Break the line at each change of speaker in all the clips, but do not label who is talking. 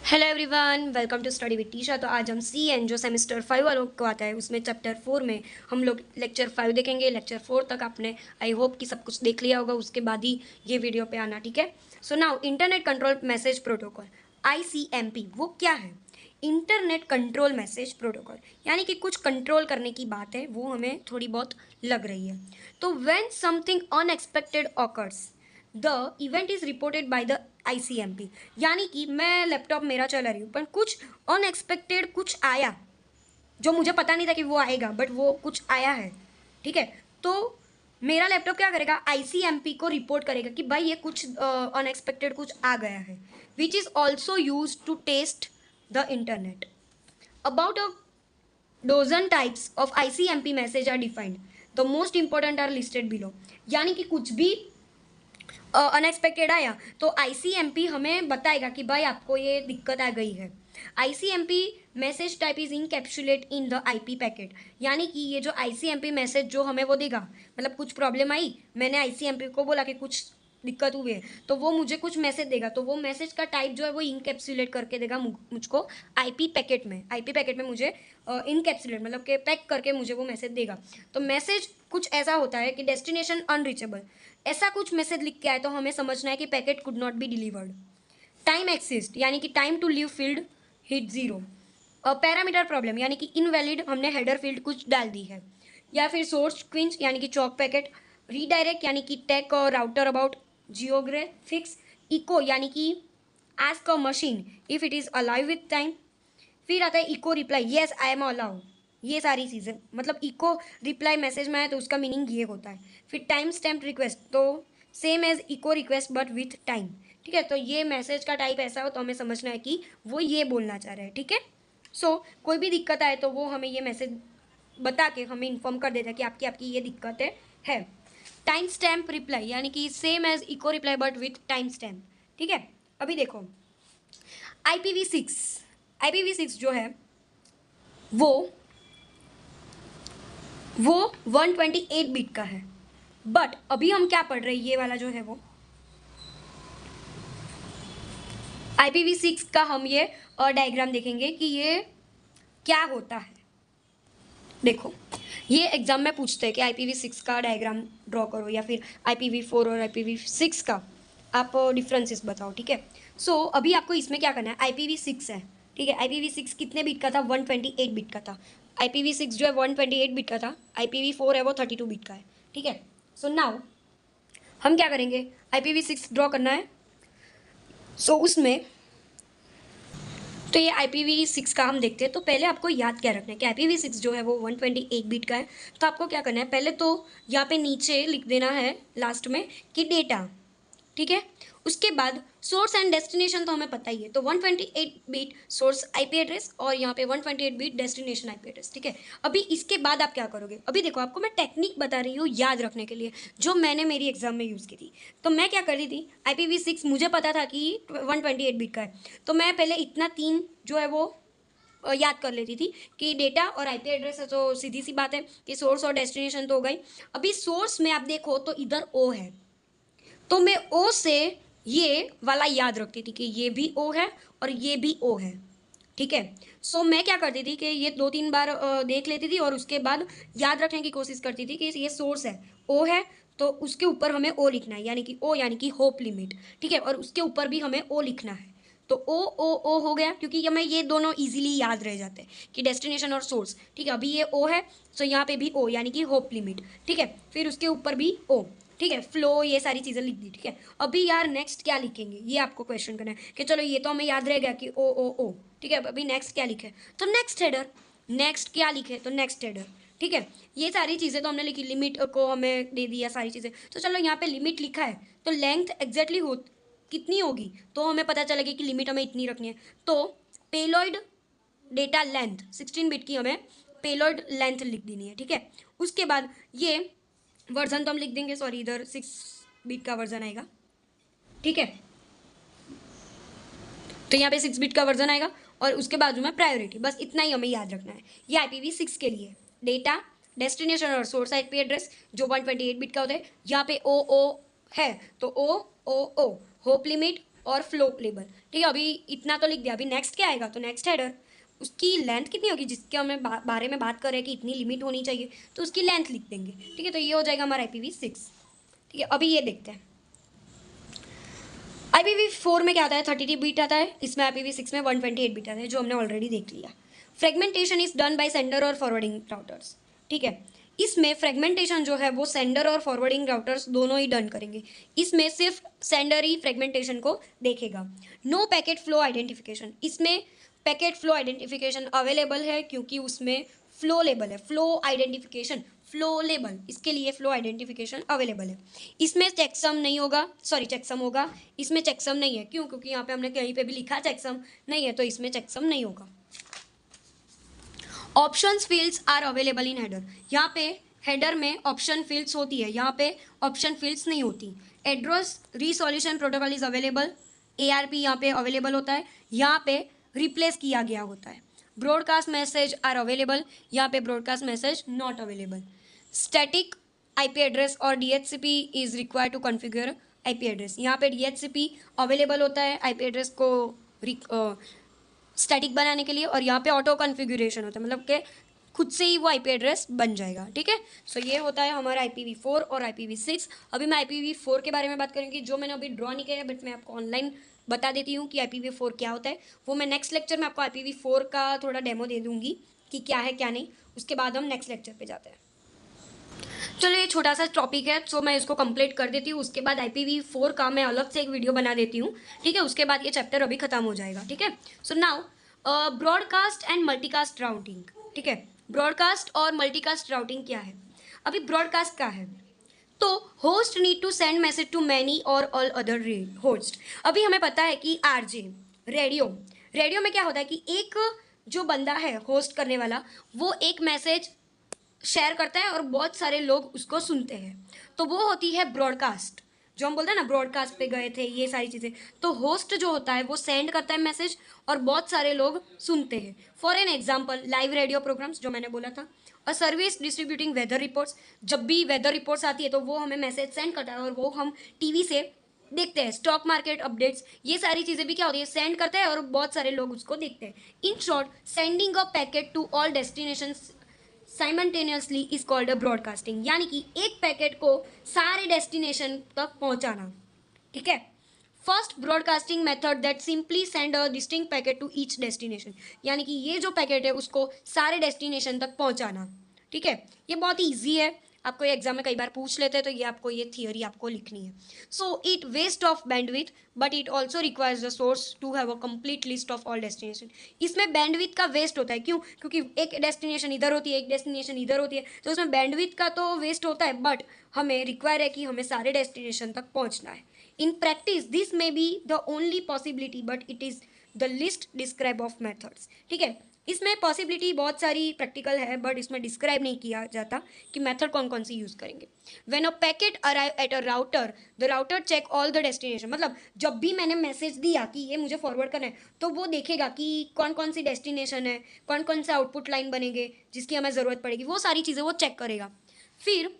Hello everyone, welcome to study with Tisha. तो आज हम सी एन जो सेमेस्टर 5 वालों को आता है उसमें चैप्टर 4 में हम लोग लेक्चर 5 देखेंगे। लेक्चर 4 तक आपने आई होप कि सब कुछ देख लिया होगा, उसके बाद ही ये वीडियो पे आना, ठीक है। So now internet control message protocol ICMP वो क्या है? इंटरनेट कंट्रोल मैसेज प्रोटोकॉल यानी कि कुछ कंट्रोल करने की बात है, वो हमें थोड़ी बहुत लग रही है। तो when something unexpected occurs the event is reported by the ICMP, यानी कि मैं लैपटॉप मेरा चला रही हूँ पर कुछ अनएक्सपेक्टेड कुछ आया जो मुझे पता नहीं था कि वो आएगा, बट वो कुछ आया है, ठीक है। तो मेरा लैपटॉप क्या करेगा, ICMP को रिपोर्ट करेगा कि भाई ये कुछ अनएक्सपेक्टेड कुछ आ गया है, which is also use to test the internet. About a dozen types of ICMP message are defined. The most important are listed below. यानी कि कुछ भी अनएक्सपेक्टेड आया तो ICMP हमें बताएगा कि भाई आपको ये दिक्कत आ गई है। ICMP message type is encapsulate in the IP packet, यानी कि ये जो ICMP मैसेज जो हमें वो देगा, मतलब कुछ प्रॉब्लम आई, मैंने ICMP को बोला कि कुछ दिक्कत हुई है, तो वो मुझे कुछ मैसेज देगा, तो वो मैसेज का टाइप जो है वो इनकैप्सुलेट करके देगा मुझको IP पैकेट में। IP पैकेट में मुझे इनकैप्सुलेट मतलब कि पैक करके मुझे वो मैसेज देगा। तो मैसेज कुछ ऐसा होता है कि डेस्टिनेशन अनरीचेबल, ऐसा कुछ मैसेज लिख के आए तो हमें समझना है कि packet could not be delivered. Time exist यानी कि time to live field hit zero. Parameter problem यानी कि इनवैलिड, हमने हेडर फील्ड कुछ डाल दी है। या फिर सोर्स क्विंच यानी कि चौक पैकेट। रीडायरेक्ट यानी कि टेक और राउटर अबाउट जियोग्राफिक्स। इको यानी कि ask a machine if it is alive with time. फिर आता है echo reply, yes I am allow. ये सारी चीज़ें मतलब इको रिप्लाई मैसेज में आए तो उसका मीनिंग ये होता है। फिर टाइम स्टैम्प रिक्वेस्ट, तो same as echo request but with time, ठीक है। तो ये मैसेज का टाइप ऐसा हो तो हमें समझना है कि वो ये बोलना चाह रहे हैं, ठीक है। सो कोई भी दिक्कत आए तो वो हमें ये मैसेज बता के हमें इन्फॉर्म कर देता है कि आपकी आपकी ये दिक्कत है। टाइम स्टैम्प रिप्लाई यानी कि same as echo reply but with time stamp, ठीक है। अभी देखो IPv6, IPv6 जो है वो 128 बिट का है, बट अभी हम क्या पढ़ रहे हैं, ये वाला जो है वो IPv6 का हम ये डायग्राम देखेंगे कि ये क्या होता है। देखो ये एग्जाम में पूछते हैं कि IPv6 का डायग्राम ड्रॉ करो या फिर IPv4 और IPv6 का आप डिफरेंसेस बताओ, ठीक है। सो अभी आपको इसमें क्या करना है, IPv6 है, ठीक है। IPv6 कितने बिट का था, 128 बिट का था। IPv6 जो है 128 बिट का था, IPv4 है वो 32 बिट का है, ठीक है। सो नाउ हम क्या करेंगे, IPv6 ड्रॉ करना है। सो उसमें तो ये IPv6 का हम देखते हैं। तो पहले आपको याद क्या रखना है कि IPv6 जो है वो 128 बिट का है। तो आपको क्या करना है, पहले तो यहाँ पे नीचे लिख देना है लास्ट में कि डेटा, ठीक है। उसके बाद सोर्स एंड डेस्टिनेशन तो हमें पता ही है, तो 128 बिट सोर्स IP एड्रेस और यहाँ पे 128 बिट डेस्टिनेशन IP एड्रेस, ठीक है। अभी इसके बाद आप क्या करोगे, अभी देखो आपको मैं टेक्निक बता रही हूँ याद रखने के लिए, जो मैंने मेरी एग्जाम में यूज़ की थी। तो मैं क्या कर रही थी, IPv6 मुझे पता था कि 128 बिट का है, तो मैं पहले इतना 3 जो है वो याद कर लेती थी कि डेटा और IP एड्रेस है, तो सीधी सी बात है कि सोर्स और डेस्टिनेशन तो हो गई। अभी सोर्स में आप देखो तो इधर O है, तो मैं O से ये वाला याद रखती थी कि ये भी O है और ये भी O है, ठीक है। सो मैं क्या करती थी कि ये 2-3 बार देख लेती थी और उसके बाद याद रखने की कोशिश करती थी कि ये सोर्स है, O है, तो उसके ऊपर हमें O लिखना है, यानी कि O यानी कि होप लिमिट, ठीक है। और उसके ऊपर भी हमें O लिखना है, तो O हो गया, क्योंकि हमें ये दोनों इजीली याद रह जाते हैं कि डेस्टिनेशन और सोर्स, ठीक है। अभी ये O है तो यहाँ पे भी O यानी कि होप लिमिट, ठीक है। फिर उसके ऊपर भी O, ठीक है। फ्लो, ये सारी चीज़ें लिख दी, ठीक है। अभी यार नेक्स्ट क्या लिखेंगे, ये आपको क्वेश्चन करना है कि चलो ये तो हमें याद रह गया कि O, ठीक है। अभी नेक्स्ट क्या लिखे, तो नेक्स्ट हेडर। नेक्स्ट क्या लिखे, तो नेक्स्ट हेडर, ठीक है। ये सारी चीज़ें तो हमने लिखी, लिमिट को हमें दे दिया सारी चीज़ें, तो चलो यहाँ पे लिमिट लिखा है तो लेंथ एग्जैक्टली हो कितनी होगी, तो हमें पता चलेगा कि लिमिट हमें इतनी रखनी है। तो पेलॉइड डेटा लेंथ 16 बिट की हमें पेलॉइड लेंथ लिख देनी है, ठीक है। उसके बाद ये वर्जन तो हम लिख देंगे, सॉरी इधर 6 बिट का वर्जन आएगा, ठीक है। तो यहाँ पे 6 बिट का वर्जन आएगा और उसके बाजू में प्रायोरिटी, बस इतना ही हमें याद रखना है। ये IPv6 के लिए डेटा, डेस्टिनेशन और सोर्स IP एड्रेस जो 128 बिट का होता है। यहाँ पे O है तो O होप लिमिट और फ्लो लेबल। ठीक है, अभी इतना तो लिख दिया, अभी नेक्स्ट क्या आएगा, तो नेक्स्ट हेडर, उसकी लेंथ कितनी होगी जिसके हमें बारे में बात कर रहे हैं कि इतनी लिमिट होनी चाहिए, तो उसकी लेंथ लिख देंगे। ठीक है, तो ये हो जाएगा हमारा IPv6। ठीक है, अभी ये देखते हैं IPv4 में क्या आता है, 32 बिट आता है, इसमें IPv6 में 128 बिट आता है, जो हमने ऑलरेडी देख लिया। Fragmentation is done by sender और फॉरवर्डिंग राउटर्स। ठीक है, इसमें फ्रेगमेंटेशन जो है वो सेंडर और फॉरवर्डिंग राउटर्स दोनों ही डन करेंगे। इसमें सिर्फ सेंडर ही फ्रेगमेंटेशन को देखेगा। नो पैकेट फ्लो आइडेंटिफिकेशन, इसमें पैकेट फ्लो आइडेंटिफिकेशन अवेलेबल है क्योंकि उसमें फ्लो लेबल है, फ्लो आइडेंटिफिकेशन फ्लो लेबल, इसके लिए फ्लो आइडेंटिफिकेशन अवेलेबल है। इसमें चेकसम नहीं होगा, सॉरी चेकसम होगा, इसमें चेकसम नहीं है। क्यों, क्योंकि यहाँ पे हमने कहीं पे भी लिखा चेकसम नहीं है, तो इसमें चेकसम नहीं होगा। Options fields are available in header, यहाँ पे हेडर में ऑप्शन फील्ड्स होती है, यहाँ पे ऑप्शन फील्ड्स नहीं होती। Address resolution protocol is available, ARP यहाँ पे अवेलेबल होता है, यहाँ पे रिप्लेस किया गया होता है। ब्रॉडकास्ट मैसेज आर अवेलेबल, यहाँ पे broadcast message not available. Static IP address और DHCP is required to configure IP address, यहाँ पे DHCP अवेलेबल होता है IP एड्रेस को स्टैटिक बनाने के लिए, और यहाँ पे ऑटो कॉन्फ़िगरेशन होता है, मतलब कि खुद से ही वो IP एड्रेस बन जाएगा। ठीक है, सो ये होता है हमारा IPv4 और IPv6। अभी मैं IPv4 के बारे में बात करूँगी, जो मैंने अभी ड्रॉ नहीं किया है, बट मैं आपको ऑनलाइन बता देती हूँ कि IPv4 क्या होता है। वो मैं नेक्स्ट लेक्चर में आपको IPv4 का थोड़ा डेमो दे दूँगी कि क्या है क्या नहीं, उसके बाद हम नेक्स्ट लेक्चर पे जाते हैं। चलो, ये छोटा सा टॉपिक है, सो मैं इसको कंप्लीट कर देती हूँ, उसके बाद IPv4 का मैं अलग से एक वीडियो बना देती हूँ। ठीक है, उसके बाद ये चैप्टर अभी खत्म हो जाएगा। ठीक है, so now broadcast and multicast routing. ठीक है, ब्रॉडकास्ट और मल्टीकास्ट राउटिंग क्या है। अभी ब्रॉडकास्ट क्या है, तो host need to send message to many or all other host. अभी हमें पता है कि RJ रेडियो में क्या होता है कि एक जो बंदा है होस्ट करने वाला, वो एक मैसेज शेयर करता है और बहुत सारे लोग उसको सुनते हैं, तो वो होती है ब्रॉडकास्ट। जो हम बोलते हैं ना ब्रॉडकास्ट पे गए थे, ये सारी चीज़ें, तो होस्ट जो होता है वो सेंड करता है मैसेज और बहुत सारे लोग सुनते हैं। For an example, live radio programs जो मैंने बोला था, और सर्विस डिस्ट्रीब्यूटिंग वेदर रिपोर्ट्स, जब भी वेदर रिपोर्ट्स आती है तो वो हमें मैसेज सेंड करता है और वो हम TV से देखते हैं। स्टॉक मार्केट अपडेट्स, ये सारी चीज़ें भी क्या होती है, सेंड करता है और बहुत सारे लोग उसको देखते हैं। In short, sending a packet to all destinations simultaneously is called a broadcasting, यानी कि एक पैकेट को सारे डेस्टिनेशन तक पहुंचाना। ठीक है, first broadcasting method that simply send a distinct packet to each destination, यानी कि ये जो पैकेट है उसको सारे डेस्टिनेशन तक पहुंचाना। ठीक है, ये बहुत ही ईजी है, आपको ये एग्जाम में कई बार पूछ लेते हैं, तो ये आपको ये थियोरी आपको लिखनी है। So it waste of bandwidth, but it also requires the source to have a complete list of all destination. इसमें बैंडविथ का वेस्ट होता है, क्यों, क्योंकि एक डेस्टिनेशन इधर होती है, एक डेस्टिनेशन इधर होती है, तो उसमें बैंडविथ का तो वेस्ट होता है, बट हमें रिक्वायर है कि हमें सारे डेस्टिनेशन तक पहुंचना है। In practice this may be the only possibility, but it is the list describe of methods. ठीक है, इसमें पॉसिबिलिटी बहुत सारी प्रैक्टिकल है, बट इसमें डिस्क्राइब नहीं किया जाता कि मेथड कौन कौन सी यूज़ करेंगे। When a packet arrive at a router, the router check all the destination, मतलब जब भी मैंने मैसेज दिया कि ये मुझे फॉरवर्ड करना है, तो वो देखेगा कि कौन कौन सी डेस्टिनेशन है, कौन कौन से आउटपुट लाइन बनेंगे जिसकी हमें ज़रूरत पड़ेगी, वो सारी चीज़ें वो चेक करेगा। फिर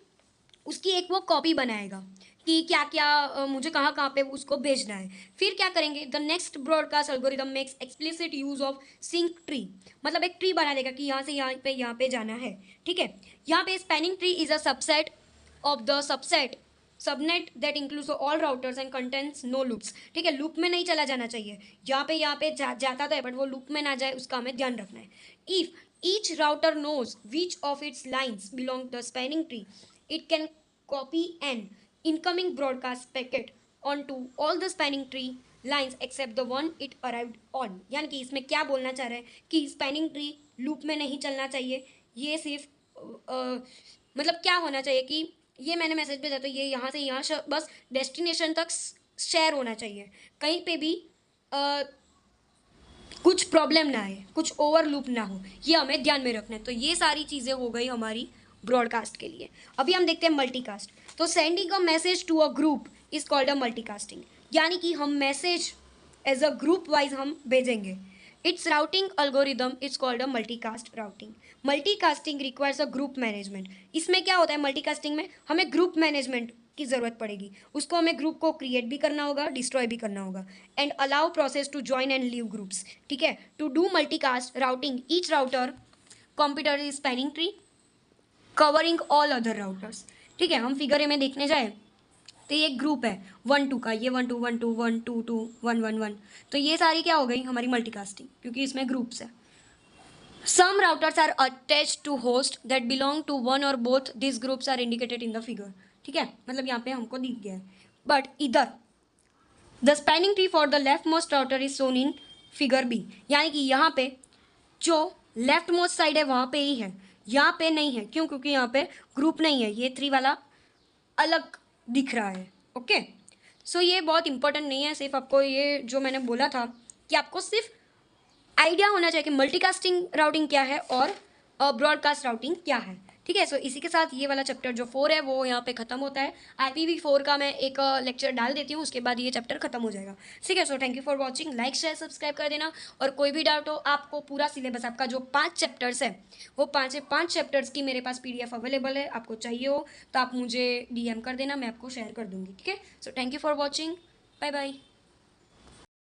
उसकी एक वो कॉपी बनाएगा कि क्या क्या मुझे कहाँ कहाँ पे उसको भेजना है। फिर क्या करेंगे, the next broadcast algorithm makes explicit use of sink tree, मतलब एक ट्री बना देगा कि यहाँ से यहाँ पे जाना है। ठीक है, यहाँ पे spanning tree is a subset of the subset subnet that includes all routers and contents no loops. ठीक है, लूप में नहीं चला जाना चाहिए, यहाँ पे जाता तो है, बट वो लूप में ना जाए, उसका हमें ध्यान रखना है। If each router knows which of its lines belong the spanning tree, it can copy an incoming broadcast packet onto all the spanning tree lines except the one it arrived on। यानी कि इसमें क्या बोलना चाह रहा है कि spanning tree loop में नहीं चलना चाहिए, ये सिर्फ मतलब क्या होना चाहिए कि ये मैंने मैसेज भेजा तो ये यहाँ से यहाँ बस डेस्टिनेशन तक शेयर होना चाहिए, कहीं पे भी कुछ प्रॉब्लम ना आए, कुछ ओवर लूप ना हो, ये हमें ध्यान में रखना है। तो ये सारी चीज़ें हो गई हमारी ब्रॉडकास्ट के लिए। अभी हम देखते हैं मल्टीकास्ट। तो sending a message to a group is called a multicasting, यानी कि हम message as a group wise हम भेजेंगे। Its routing algorithm is called a multicast routing. Multicasting requires a group management. इसमें क्या होता है, मल्टीकास्टिंग में हमें ग्रुप मैनेजमेंट की ज़रूरत पड़ेगी, उसको हमें ग्रुप को क्रिएट भी करना होगा, डिस्ट्रॉय भी करना होगा। And allow process to join and leave groups, ठीक है। To do multicast routing each router computer is spanning tree covering all other routers, ठीक है। हम फिगर ए में देखने जाए तो ये एक ग्रुप है 1 2 का, ये 1 2 1 2 1 2 2 1 1 1, तो ये सारी क्या हो गई हमारी मल्टीकास्टिंग, क्योंकि इसमें ग्रुप्स है। Some routers are attached to host that belong to one or both these groups are indicated in the figure, ठीक है, मतलब यहाँ पे हमको दिख गया है। बट इधर the spanning tree for the left most router is shown in figure B, यानी कि यहाँ पे जो लेफ्ट मोस्ट साइड है वहाँ पे ही है, यहाँ पे नहीं है। क्यों? क्योंकि यहाँ पे ग्रुप नहीं है, ये 3 वाला अलग दिख रहा है। ओके, सो ये बहुत इंपॉर्टेंट नहीं है, सिर्फ आपको ये जो मैंने बोला था कि आपको सिर्फ आइडिया होना चाहिए कि मल्टीकास्टिंग राउटिंग क्या है और ब्रॉडकास्ट राउटिंग क्या है, ठीक है। सो इसी के साथ ये वाला चैप्टर जो 4 है वो यहाँ पे ख़त्म होता है। IPv4 का मैं एक लेक्चर डाल देती हूँ, उसके बाद ये चैप्टर खत्म हो जाएगा, ठीक है। So thank you for watching, like share subscribe कर देना। और कोई भी डाउट हो, आपको पूरा सिलेबस आपका जो 5 चैप्टर्स है वो 5 चैप्टर्स की मेरे पास PDF अवेलेबल है, आपको चाहिए हो तो आप मुझे DM कर देना, मैं आपको शेयर कर दूँगी, ठीक है। So thank you for watching, bye bye.